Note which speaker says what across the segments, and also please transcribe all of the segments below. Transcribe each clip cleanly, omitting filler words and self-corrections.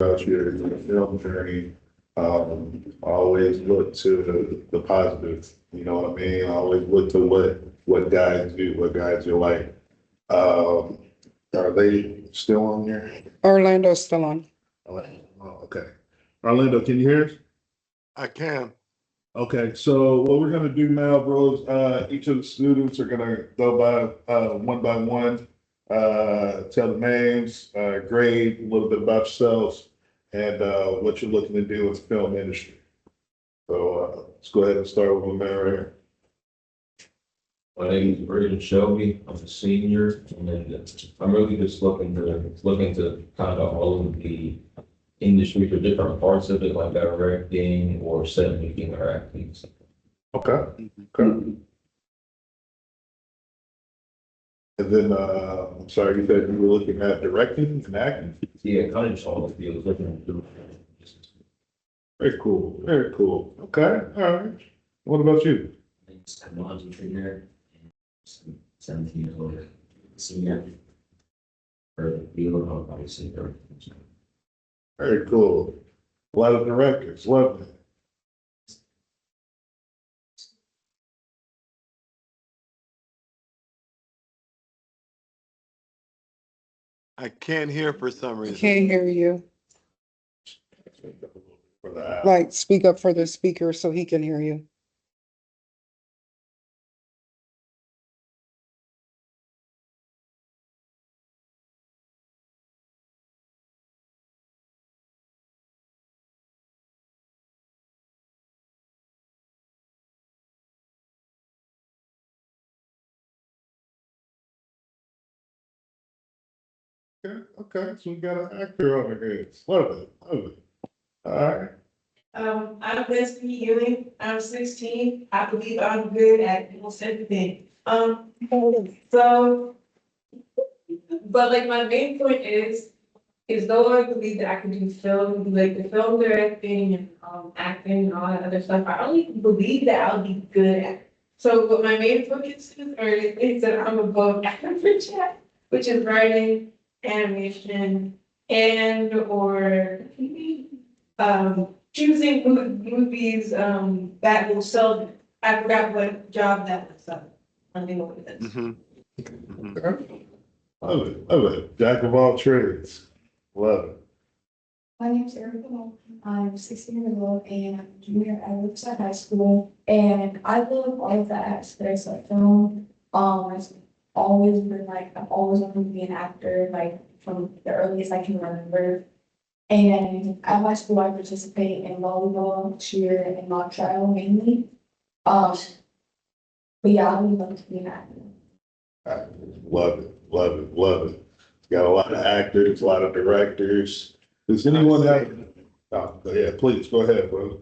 Speaker 1: About your film journey, always look to the positive. You know what I mean? Always look to what guides you, what guides your life. Um, are they still on here?
Speaker 2: Orlando's still on.
Speaker 1: Oh, okay. Orlando, can you hear us?
Speaker 3: I can.
Speaker 1: Okay, so what we're gonna do now, bros, each of the students are gonna go by one, tell the names, grade, a little bit about yourselves, and what you're looking to do with the film industry. So let's go ahead and start with my man right here.
Speaker 4: My name is Braden Shelby. I'm a senior, and then I'm really just looking to kind of all of the industry for different parts of it, like directing or filmmaking or acting.
Speaker 1: Okay, okay. And then, I'm sorry, you said you were looking at directing and acting?
Speaker 4: Yeah, kind of just all the fields, looking to do.
Speaker 1: Very cool, very cool. Okay, all right. What about you?
Speaker 4: I'm a technology trainer, and 17 years old, senior. For the field, I'll probably say everything.
Speaker 1: Very cool. A lot of directors, love it.
Speaker 3: I can't hear for some
Speaker 2: I
Speaker 3: reason.
Speaker 2: can't hear you.
Speaker 1: For the app.
Speaker 2: Like, speak up for the speaker so he can hear you.
Speaker 1: Okay, okay, so we got an actor over here. Love it, love it. All right.
Speaker 5: I'm Leslie Ewing. I'm 16. I believe I'm good at almost everything. So, but like my main point is though I believe that I can do film, like the film directing and acting and all that other stuff, I only believe that I'll be good at it. So what my main focus is that I'm above average at, which is writing, animation, and or choosing movies that will sell. I forgot what job that was. I think what it is.
Speaker 3: Mhm.
Speaker 1: Okay. Love it, love it. Jack of all trades. Love it.
Speaker 6: My name's Erica Moulton. I'm 16 years old and I'm a junior at Woodside High School. And I love all of the aspects of film. I've always been like, I've always wanted to be an actor, like from the earliest I can remember. And at my school, I participate in volleyball, cheer, and mock trial mainly. But yeah, I would love to be an actor.
Speaker 1: Love it, love it, love it. Got a lot of actors, a lot of directors. Does anyone have? Oh, yeah, please, go ahead, bro.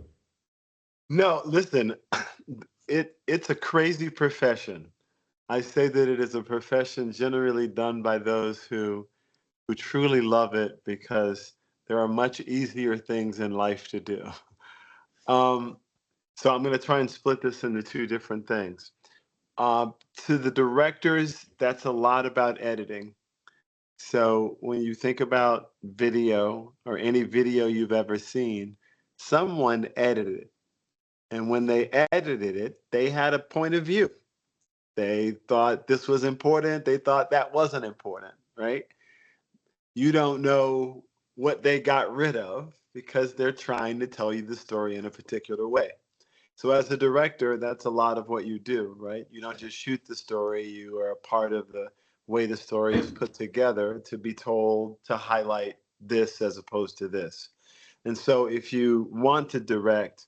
Speaker 3: No, listen, it's a crazy profession. I say that it is a profession generally done by those who truly love it because there are much easier things in life to do. So I'm going to try and split this into two different things. To the directors, that's a lot about editing. So when you think about video or any video you've ever seen, someone edited it. And when they edited it, they had a point of view. They thought this was important. They thought that wasn't important, right? You don't know what they got rid of because they're trying to tell you the story in a particular way. So as a director, that's a lot of what you do, right? You don't just shoot the story, you are a part of the way the story is put together to be told to highlight this as opposed to this. And so if you want to direct,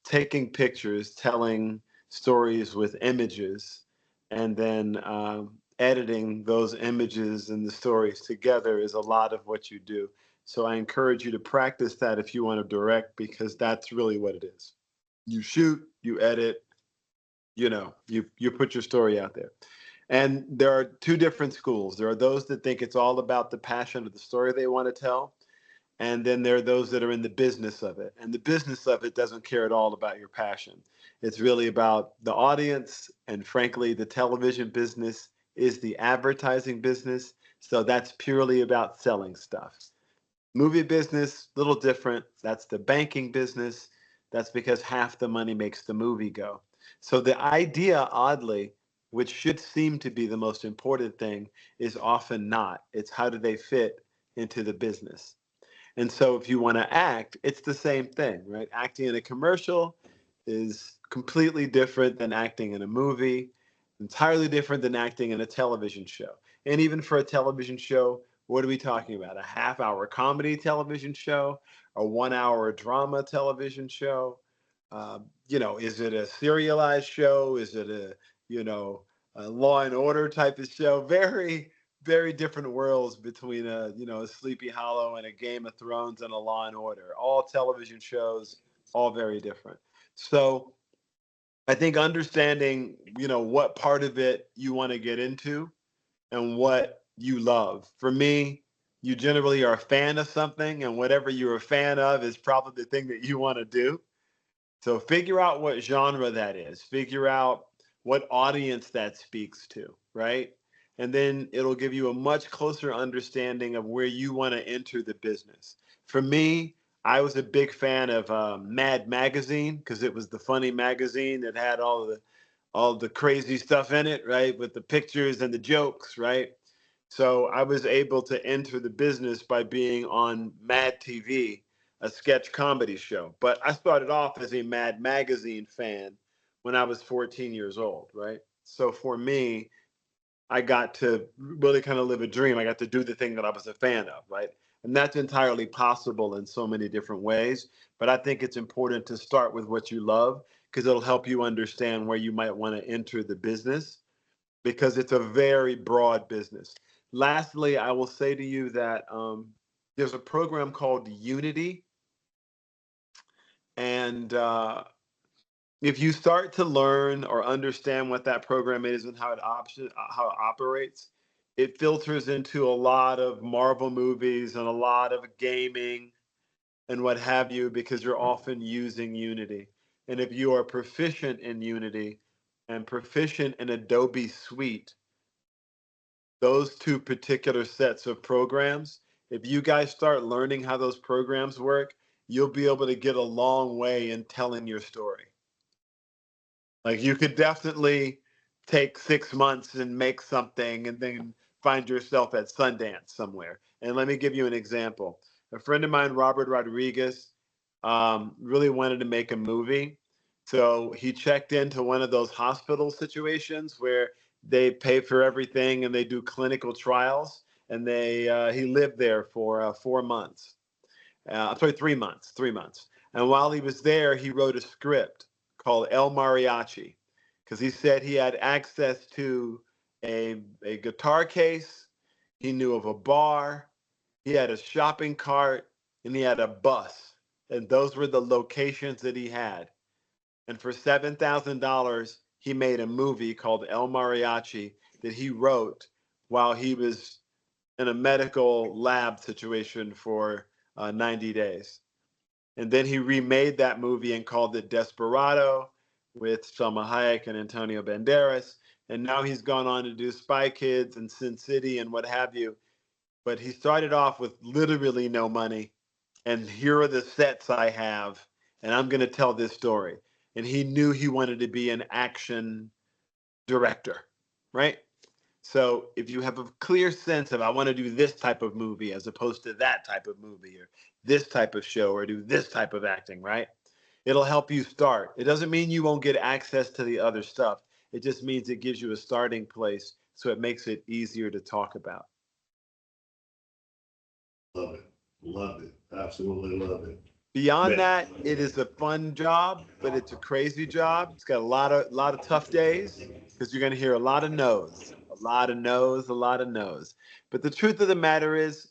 Speaker 3: taking pictures, telling stories with images, and then editing those images and the stories together is a lot of what you do. So I encourage you to practice that if you want to direct, because that's really what it is. You shoot, you edit, you put your story out there. And there are two different schools. There are those that think it's all about the passion of the story they want to tell. And then there are those that are in the business of it. And the business of it doesn't care at all about your passion. It's really about the audience. And frankly, the television business is the advertising business. So that's purely about selling stuff. Movie business, little different. That's the banking business. That's because half the money makes the movie go. So the idea, oddly, which should seem to be the most important thing, is often not. It's how do they fit into the business. And so if you want to act, it's the same thing, right? Acting in a commercial is completely different than acting in a movie, entirely different than acting in a television show. And even for a television show, what are we talking about? A half-hour comedy television show, a 1 hour drama television show? Is it a serialized show? Is it a Law and Order type of show? Very, very different worlds between a Sleepy Hollow and a Game of Thrones and a Law and Order. All television shows, all very different. So I think understanding, what part of it you want to get into and what you love. For me, you generally are a fan of something, and whatever you're a fan of is probably the thing that you want to do. So figure out what genre that is. Figure out what audience that speaks to, right? And then it'll give you a much closer understanding of where you want to enter the business. For me, I was a big fan of Mad Magazine because it was the funny magazine that had all the crazy stuff in it, right? With the pictures and the jokes, right? So I was able to enter the business by being on MADtv, a sketch comedy show. But I started off as a Mad Magazine fan when I was 14 years old, right? So for me, I got to really kind of live a dream. I got to do the thing that I was a fan of, right? And that's entirely possible in so many different ways. But I think it's important to start with what you love because it'll help you understand where you might want to enter the business because it's a very broad business. Lastly, I will say to you that there's a program called Unity. And if you start to learn or understand what that program is and how it operates, it filters into a lot of Marvel movies and a lot of gaming and what have you, because you're often using Unity. And if you are proficient in Unity and proficient in Adobe Suite, those two particular sets of programs, if you guys start learning how those programs work, you'll be able to get a long way in telling your story. Like you could definitely take 6 months and make something and then find yourself at Sundance somewhere. And let me give you an example. A friend of mine, Robert Rodriguez, really wanted to make a movie. So he checked into one of those hospital situations where they pay for everything and they do clinical trials. And he lived there for 4 months. I'm sorry, 3 months, 3 months. And while he was there, he wrote a script called El Mariachi because he said he had access to a guitar case. He knew of a bar. He had a shopping cart and he had a bus. And those were the locations that he had. And for $7,000, he made a movie called El Mariachi that he wrote while he was in a medical lab situation for 90 days. And then he remade that movie and called it Desperado with Salma Hayek and Antonio Banderas. And now he's gone on to do Spy Kids and Sin City and what have you. But he started off with literally no money. And here are the sets I have. And I'm going to tell this story. And he knew he wanted to be an action director, right? So if you have a clear sense of I want to do this type of movie as opposed to that type of movie or this type of show or do this type of acting, right? It'll help you start. It doesn't mean you won't get access to the other stuff. It just means it gives you a starting place so it makes it easier to talk about.
Speaker 1: Love it. Love it. Absolutely love it.
Speaker 3: Beyond that, it is a fun job, but it's a crazy job. It's got a lot of tough days because you're going to hear a lot of no's, a lot of no's, a lot of no's. But the truth of the matter is,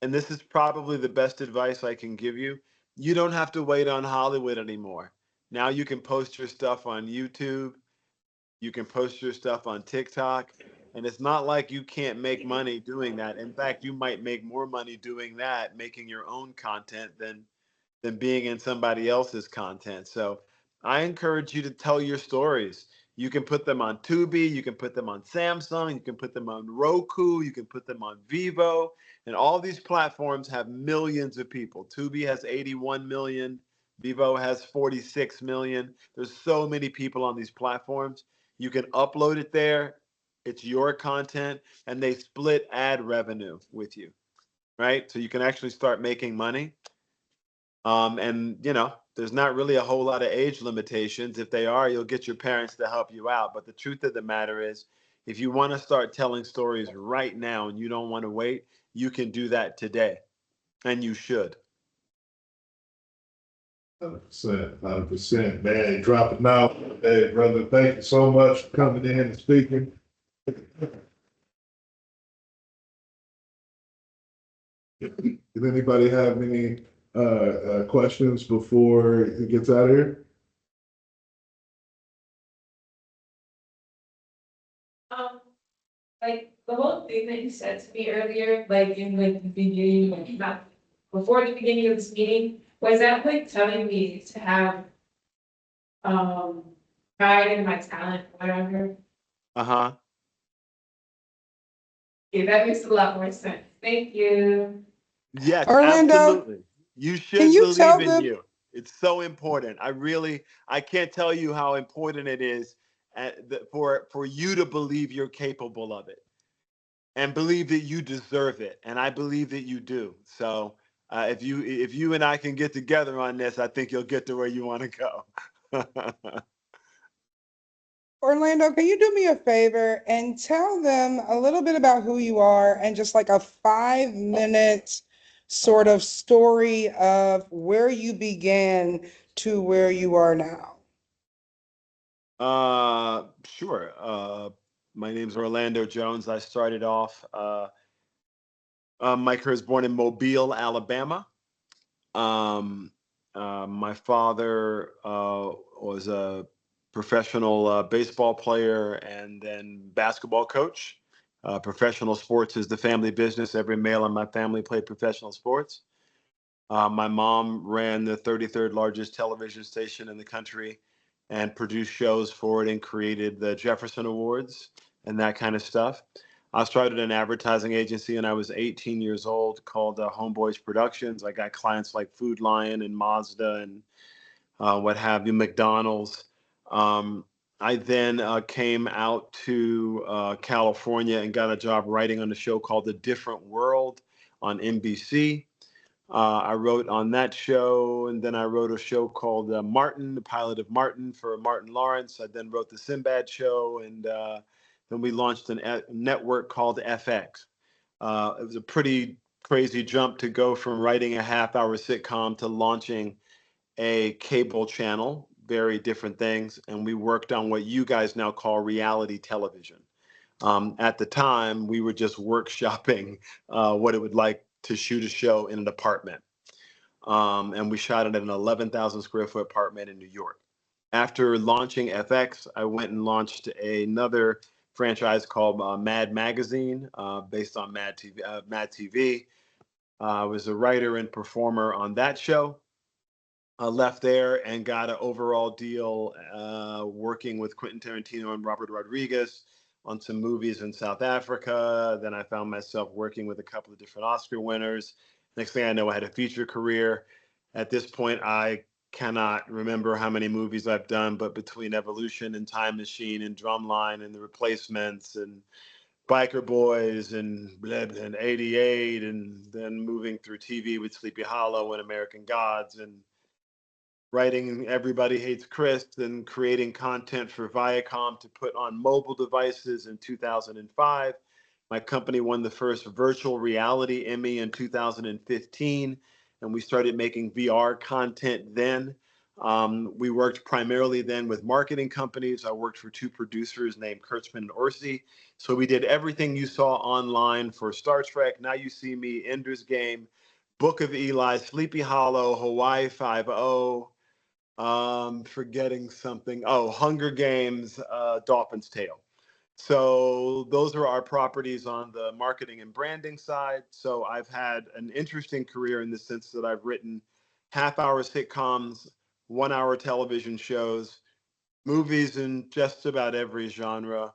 Speaker 3: and this is probably the best advice I can give you, you don't have to wait on Hollywood anymore. Now you can post your stuff on YouTube. You can post your stuff on TikTok. And it's not like you can't make money doing that. In fact, you might make more money doing that, making your own content than being in somebody else's content. So I encourage you to tell your stories. You can put them on Tubi, you can put them on Samsung, you can put them on Roku, you can put them on Vivo. And all these platforms have millions of people. Tubi has 81 million. Vivo has 46 million. There's so many people on these platforms. You can upload it there. It's your content, and they split ad revenue with you, right? So you can actually start making money. And there's not really a whole lot of age limitations. If they are, you'll get your parents to help you out. But the truth of the matter is, if you want to start telling stories right now and you don't want to wait, you can do that today, and you should.
Speaker 1: 100%, 100%, man. Dropping out. Hey, brother, thank you so much for coming in and speaking. Did anybody have any questions before it gets out of here?
Speaker 5: Like the whole thing that you said to me earlier, like in like the beginning, like not before the beginning of this meeting, was that like telling me to have pride in my talent, whatever?
Speaker 3: Uh-huh.
Speaker 5: Yeah, that makes a lot more sense. Thank you.
Speaker 3: Yes,
Speaker 2: Orlando,
Speaker 3: absolutely. You
Speaker 2: can
Speaker 3: should
Speaker 2: you
Speaker 3: believe
Speaker 2: tell
Speaker 3: in
Speaker 2: them?
Speaker 3: you. It's so important. I can't tell you how important it is for you to believe you're capable of it and believe that you deserve it. And I believe that you do. So if you and I can get together on this, I think you'll get to where you want to go.
Speaker 2: Orlando, can you do me a favor and tell them a little bit about who you are and just like a 5-minute sort of story of where you began to where you are now?
Speaker 3: Sure. My name's Orlando Jones. I started off, my career was born in Mobile, Alabama. My father was a professional baseball player and then basketball coach. Professional sports is the family business. Every male in my family played professional sports. My mom ran the 33rd largest television station in the country and produced shows for it and created the Jefferson Awards and that kind of stuff. I started an advertising agency when I was 18 years old called Homeboys Productions. I got clients like Food Lion and Mazda and what have you, McDonald's. I then came out to California and got a job writing on a show called The Different World on NBC. I wrote on that show, and then I wrote a show called Martin, the pilot of Martin for Martin Lawrence. I then wrote the Sinbad show, and then we launched a network called FX. It was a pretty crazy jump to go from writing a half-hour sitcom to launching a cable channel, very different things. And we worked on what you guys now call reality television. At the time, we were just workshopping what it would like to shoot a show in an apartment. And we shot it in an 11,000 square foot apartment in New York. After launching FX, I went and launched another franchise called Mad Magazine, based on MADtv. I was a writer and performer on that show. I left there and got an overall deal working with Quentin Tarantino and Robert Rodriguez on some movies in South Africa. Then I found myself working with a couple of different Oscar winners. Next thing I know, I had a feature career. At this point, I cannot remember how many movies I've done, but between Evolution and Time Machine and Drumline and The Replacements and Biker Boyz and 88, and then moving through TV with Sleepy Hollow and American Gods, and writing Everybody Hates Chris, and creating content for Viacom to put on mobile devices in 2005. My company won the first Virtual Reality Emmy in 2015, and we started making VR content then. We worked primarily then with marketing companies. I worked for 2 producers named Kurtzman and Orsi. So we did everything you saw online for Star Trek, Now You See Me, Ender's Game, Book of Eli, Sleepy Hollow, Hawaii Five-0, forgetting something. Oh, Hunger Games, Dolphin's Tale. So those are our properties on the marketing and branding side. So I've had an interesting career in the sense that I've written half-hour sitcoms, 1-hour television shows, movies in just about every genre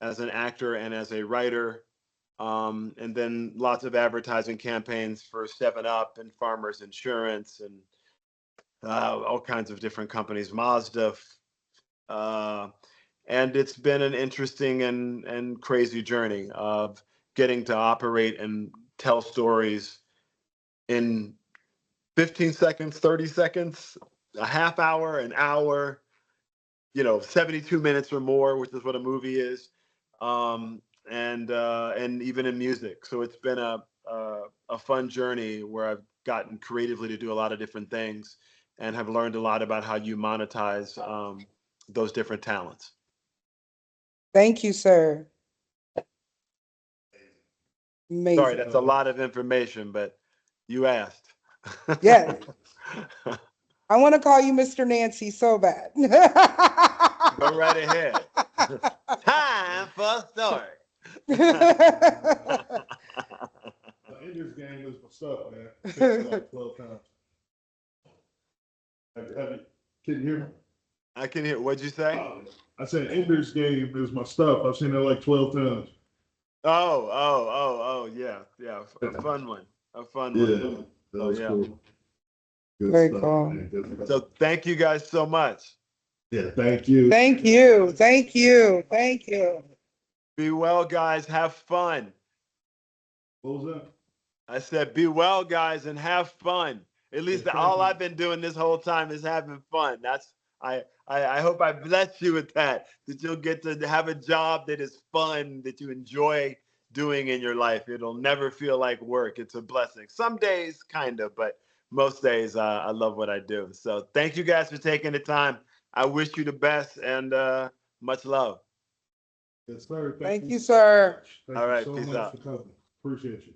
Speaker 3: as an actor and as a writer. And then lots of advertising campaigns for 7-Up and Farmers Insurance and all kinds of different companies, Mazda. And it's been an interesting and crazy journey of getting to operate and tell stories in 15 seconds, 30 seconds, a half hour, an hour, 72 minutes or more, which is what a movie is. And even in music. So it's been a fun journey where I've gotten creatively to do a lot of different things and have learned a lot about how you monetize those different talents.
Speaker 2: Thank you, sir. Amazing.
Speaker 3: Sorry, that's a lot of information, but you asked.
Speaker 2: Yes. I want to call you Mr. Nancy so bad.
Speaker 3: Go right ahead. Time for a story.
Speaker 1: Ender's Game is my stuff, man. I've seen it like 12 times. Can you hear me?
Speaker 3: I can hear. What'd you say?
Speaker 1: I said Ender's Game is my stuff. I've seen it like 12 times.
Speaker 3: Oh, yeah. A fun one.
Speaker 1: Yeah, that was cool. Good
Speaker 2: Very
Speaker 1: stuff,
Speaker 2: cool.
Speaker 1: man. Good stuff.
Speaker 3: So thank you guys so much.
Speaker 1: Yeah, thank you.
Speaker 2: Thank you. Thank you. Thank you.
Speaker 3: Be well, guys. Have fun.
Speaker 1: What was that?
Speaker 3: I said, be well, guys, and have fun. At least all I've been doing this whole time is having fun. I hope I bless you with that you'll get to have a job that is fun, that you enjoy doing in your life. It'll never feel like work. It's a blessing. Some days, kind of, but most days I love what I do. So thank you guys for taking the time. I wish you the best and much love.
Speaker 1: Yes, sir.
Speaker 2: Thank you, sir.
Speaker 1: Thank
Speaker 3: All
Speaker 1: you
Speaker 3: right,
Speaker 1: so
Speaker 3: peace
Speaker 1: much
Speaker 3: out.
Speaker 1: for coming. Appreciate you.